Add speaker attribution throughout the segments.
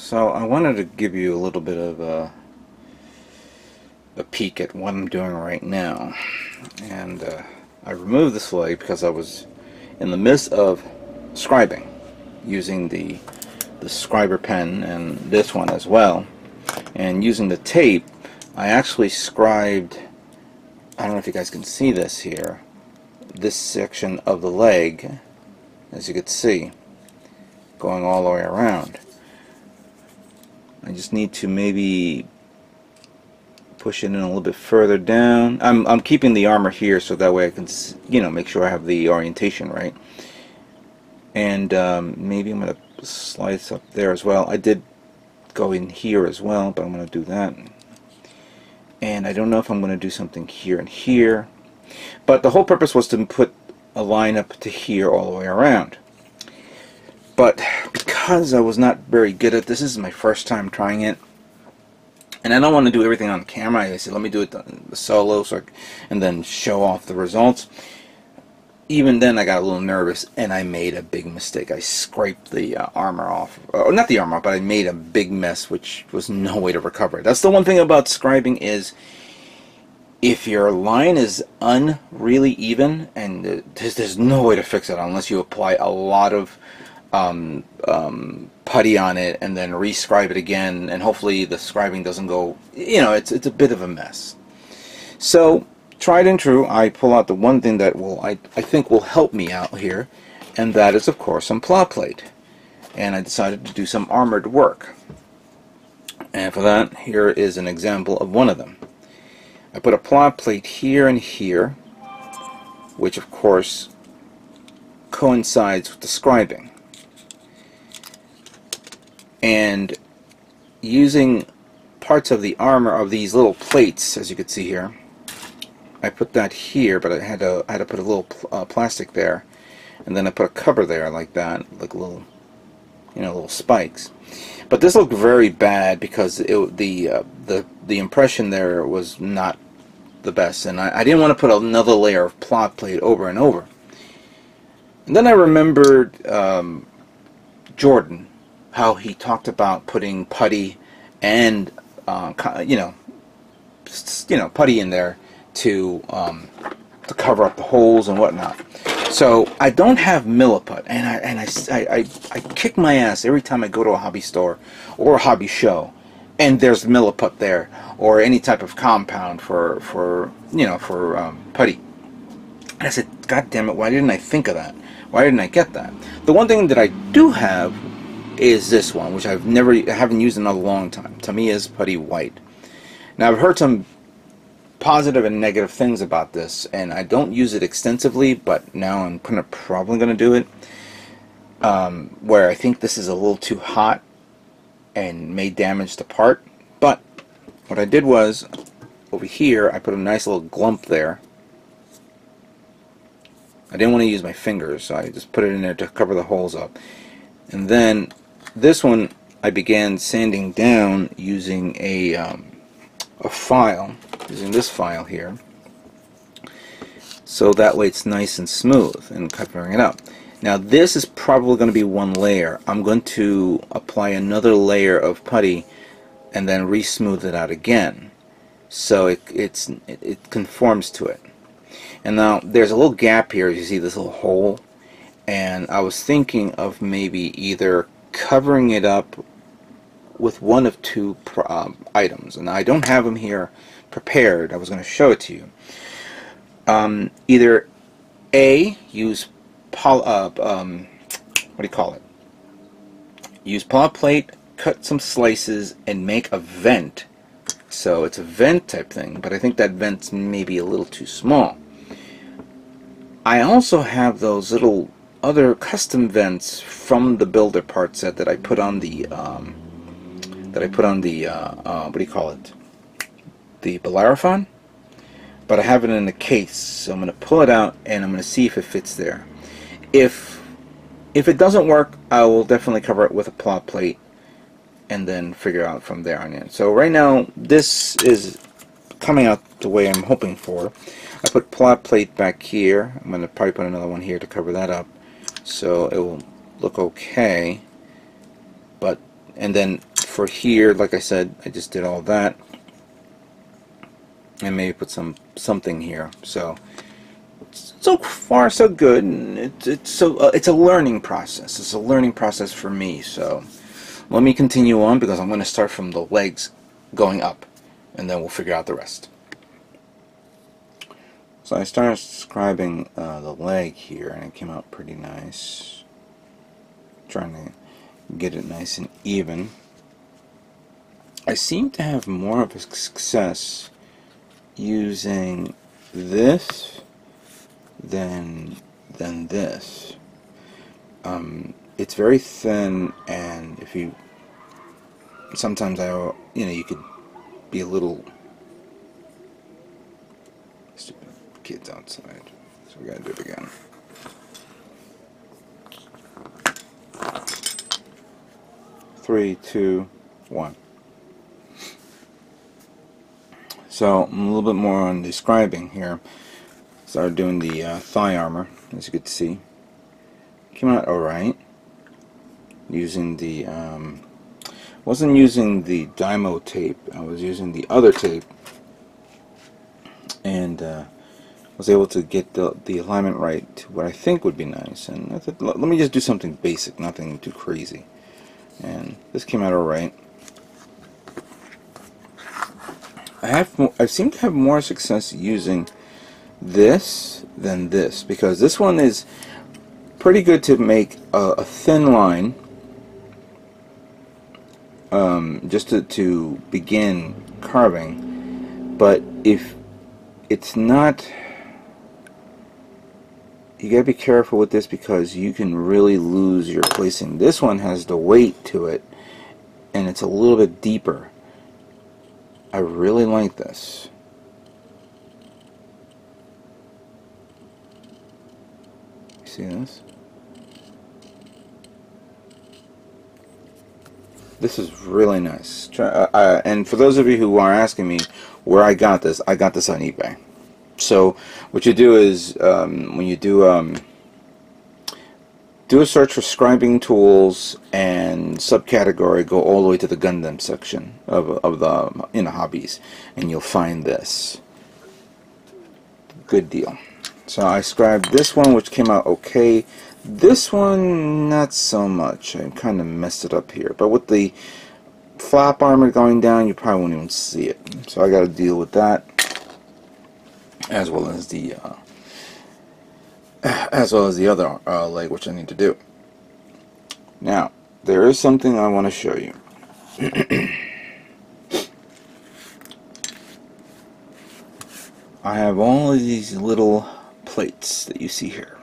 Speaker 1: So I wanted to give you a little bit of a peek at what I'm doing right now. And I removed this leg because I was in the midst of scribing using the scriber pen and this one as well. And using the tape, I actually scribed, I don't know if you guys can see this here, this section of the leg, as you can see, going all the way around. I just need to maybe push it in a little bit further down. I'm keeping the armor here so that way I can, make sure I have the orientation right. And maybe I'm going to slice up there as well. I did go in here as well, but I'm going to do that. And I don't know if I'm going to do something here and here. But the whole purpose was to put a line up to here all the way around. But because I was not very good at this, this is my first time trying it, and I don't want to do everything on camera. I said, let me do it solo, and then show off the results. Even then, I got a little nervous, and I made a big mistake. I scraped the armor off, or not the armor, but I made a big mess, which was no way to recover it. That's the one thing about scribing is, if your line is really even, and there's no way to fix it unless you apply a lot of putty on it and then rescribe it again, and hopefully the scribing doesn't go, it's a bit of a mess. So tried and true, I pull out the one thing that I think will help me out here, and that is of course some pla-plate. And I decided to do some armored work, and for that, here is an example of one of them. I put a pla-plate here and here, which of course coincides with the scribing. And using parts of the armor of these little plates, as you can see here, I put that here, but I had to put a little plastic there, and then I put a cover there like that, like little, little spikes. But this looked very bad because the impression there was not the best, and I didn't want to put another layer of pla-plate over and over. And then I remembered Jordan, how he talked about putting putty and putty in there to cover up the holes and whatnot. So I don't have milliput, and I kick my ass every time I go to a hobby store or a hobby show, and there's milliput there or any type of compound for putty. And I said, God damn it! Why didn't I think of that? Why didn't I get that? The one thing that I do have is this one, which I haven't used in a long time. Tamiya is putty white. Now I've heard some positive and negative things about this, and I don't use it extensively, but now I'm probably going to do it, where I think this is a little too hot and may damage the part. But what I did was, over here I put a nice little glump there. I didn't want to use my fingers, so I just put it in there to cover the holes up. And then this one I began sanding down using a file, using this file here, so that way it's nice and smooth and covering it up. Now this is probably going to be one layer. I'm going to apply another layer of putty and then re-smooth it out again, so it conforms to it. And now there's a little gap here. You see this little hole, and I was thinking of maybe either covering it up with one of two items, and I don't have them here prepared. I was going to show it to you. Either A, use use pla-plate, cut some slices, and make a vent. So it's a vent type thing, but I think that vent's maybe a little too small. I also have those little other custom vents from the builder part set that I put on the the Bellerophon, but I have it in a case, so I'm going to pull it out and I'm going to see if it fits there. If it doesn't work, I will definitely cover it with a pla-plate and then figure out from there on in. So right now this is coming out the way I'm hoping for. I put pla-plate back here. I'm going to probably put another one here to cover that up, so it will look okay. And then for here, like I said, I just did all that, and maybe put something here. So far so good. And it's a learning process. It's a learning process for me. So let me continue on, because I'm going to start from the legs going up, and then we'll figure out the rest. So I started scribing the leg here, and it came out pretty nice. Trying to get it nice and even. I seem to have more of a success using this than this. It's very thin, and if you sometimes you could be a little stupid kids outside, so we gotta do it again. Three, two, one. So I'm a little bit more on describing here. Started doing the thigh armor, as you can see. Came out alright. Using the wasn't using the Dymo tape. I was using the other tape, and was able to get the alignment right to what I think would be nice. And I thought, let me just do something basic, nothing too crazy. And this came out alright. I seem to have more success using this than this, because this one is pretty good to make a thin line, just to begin carving. But if it's not, you gotta be careful with this, because you can really lose your placing. This one has the weight to it, and it's a little bit deeper. I really like this. See this? This is really nice. And for those of you who are asking me where I got this on eBay. So what you do is, when you do a search for scribing tools and subcategory, go all the way to the Gundam section of the hobbies, and you'll find this. Good deal. So I scribed this one, which came out okay. This one, not so much. I kind of messed it up here. But with the flap armor going down, you probably won't even see it. So I got to deal with that, as well as the other leg, which I need to do. Now, there is something I want to show you. I have all of these little plates that you see here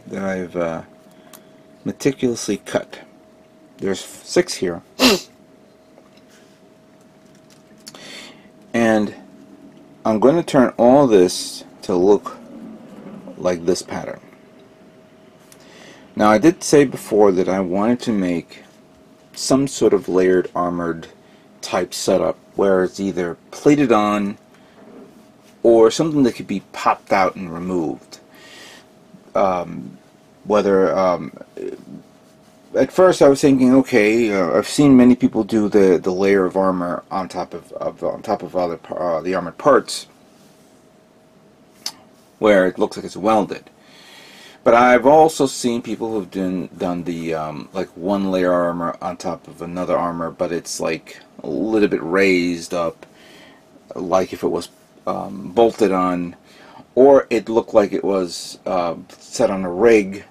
Speaker 1: that I've meticulously cut. There's 6 here. And I'm going to turn all this to look like this pattern. Now, I did say before that I wanted to make some sort of layered armored type setup where it's either plated on or something that could be popped out and removed. At first I was thinking, okay, I've seen many people do the layer of armor on top of the armored parts, where it looks like it's welded. But I've also seen people who've done the like one layer armor on top of another armor, but it's like a little bit raised up, like if it was bolted on, or it looked like it was set on a rig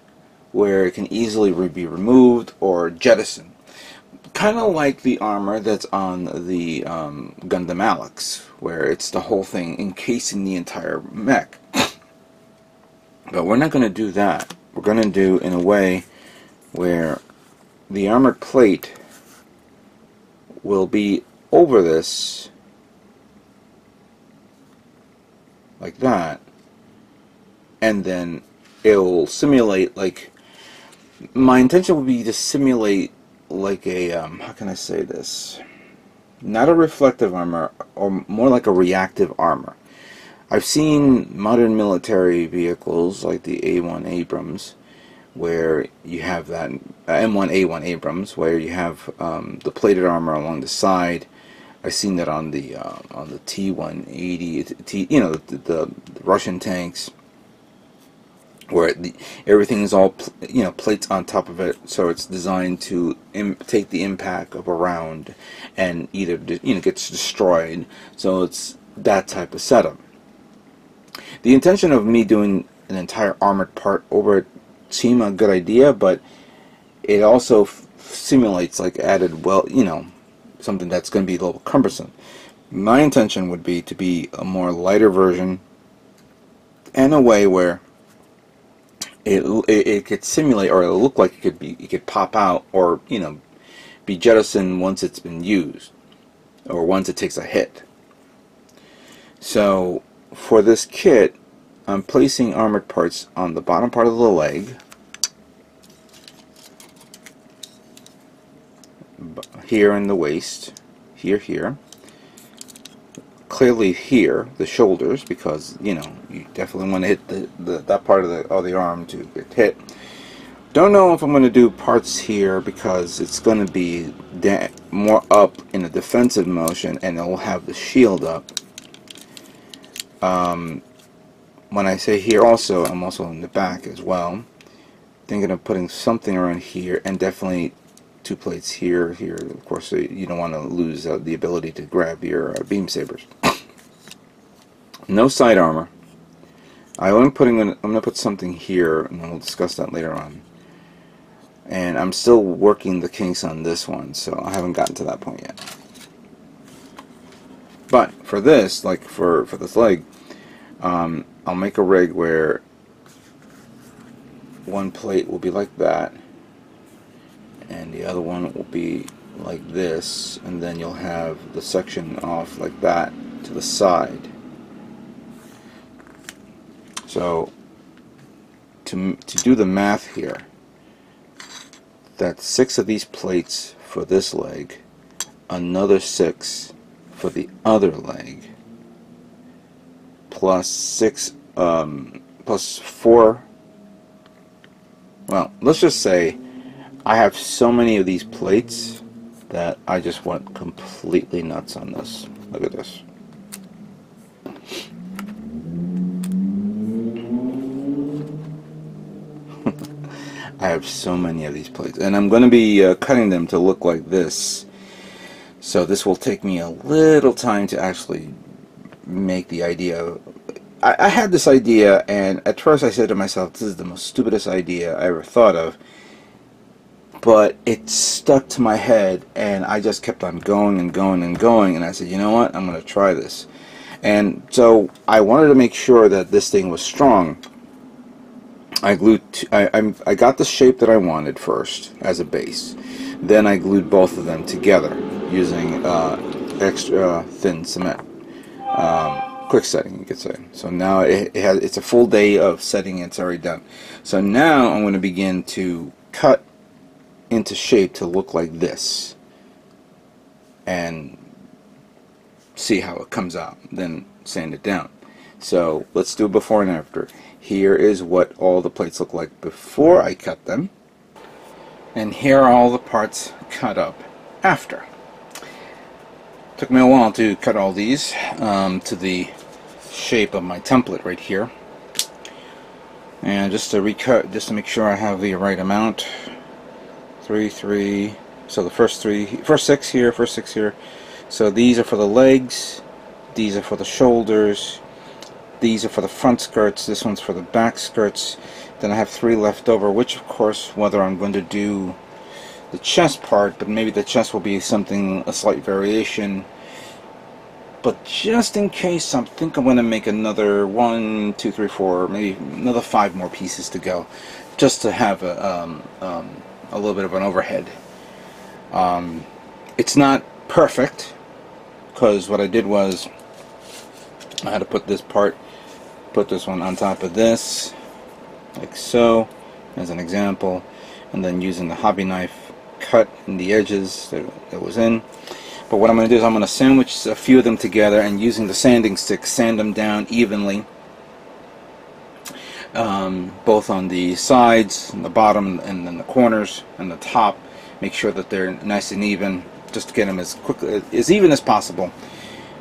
Speaker 1: where it can easily be removed or jettisoned. Kind of like the armor that's on the Gundam Alex, where it's the whole thing encasing the entire mech. But we're not going to do that. We're going to do in a way where the armored plate will be over this, like that, and then it'll simulate, like, my intention would be to simulate like a, how can I say this, not a reflective armor, or more like a reactive armor. I've seen modern military vehicles like the A1 Abrams where you have that M1A1 Abrams, where you have the plated armor along the side. I've seen that on the T-180, the Russian tanks, where everything is all plates on top of it, so it's designed to take the impact of a round and either gets destroyed. So it's that type of setup. The intention of me doing an entire armored part over it seemed a good idea, but it also simulates like added, something that's going to be a little cumbersome. My intention would be to be a more lighter version, and a way where it could simulate, or it'll look like it could pop out, or be jettisoned once it's been used, or once it takes a hit. So for this kit, I'm placing armored parts on the bottom part of the leg, here in the waist, here, clearly here, the shoulders, because you definitely want to hit that part of the arm to get hit. Don't know if I'm going to do parts here because it's going to be more up in a defensive motion, and it will have the shield up. When I say here also, I'm also in the back as well. Thinking of putting something around here, and definitely 2 plates here. Of course, you don't want to lose the ability to grab your beam sabers. No side armor. I'm going to put something here, and we'll discuss that later on. And I'm still working the kinks on this one, so I haven't gotten to that point yet. But for this, like for this leg, I'll make a rig where one plate will be like that, and the other one will be like this, and then you'll have the section off like that to the side. So to do the math here, that's 6 of these plates for this leg, another 6 for the other leg, plus 6 plus 4. Well, let's just say I have so many of these plates that I just went completely nuts on this. Look at this. I have so many of these plates, and I'm going to be cutting them to look like this. So this will take me a little time to actually make the idea. I had this idea, and at first I said to myself, this is the most stupidest idea I ever thought of. But it stuck to my head, and I just kept on going and going and going, and I said, you know what, I'm going to try this. And so I wanted to make sure that this thing was strong. I got the shape that I wanted first as a base. Then I glued both of them together using extra thin cement. Quick setting, you could say. So now it's a full day of setting. It's already done. So now I'm going to begin to cut into shape to look like this, and see how it comes out, then sand it down. So let's do before and after. Here is what all the plates look like before I cut them, and here are all the parts cut up after. Took me a while to cut all these to the shape of my template right here, and just to recut, just to make sure I have the right amount. 3. So the first 6 here, first 6 here. So these are for the legs, these are for the shoulders, these are for the front skirts, this one's for the back skirts. Then I have 3 left over, which of course, whether I'm going to do the chest part, but maybe the chest will be something, a slight variation. But just in case, I think I'm going to make another 1, 2, 3, 4, maybe another 5 more pieces to go, just to have a little bit of an overhead. It's not perfect, because what I did was I had to put this one on top of this, like so, as an example, and then using the hobby knife cut in the edges that was in. But what I'm going to do is I'm going to sandwich a few of them together, and using the sanding stick sand them down evenly both on the sides, and the bottom, and then the corners and the top. Make sure that they're nice and even, just to get them as quickly, as even as possible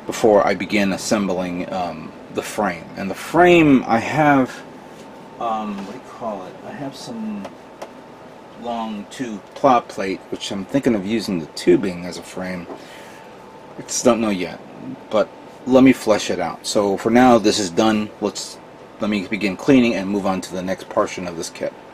Speaker 1: before I begin assembling the frame. And the frame, I have, what do you call it? I have some long tube pla-plate, which I'm thinking of using the tubing as a frame. I just don't know yet, but let me flesh it out. So for now, this is done. Let me begin cleaning and move on to the next portion of this kit.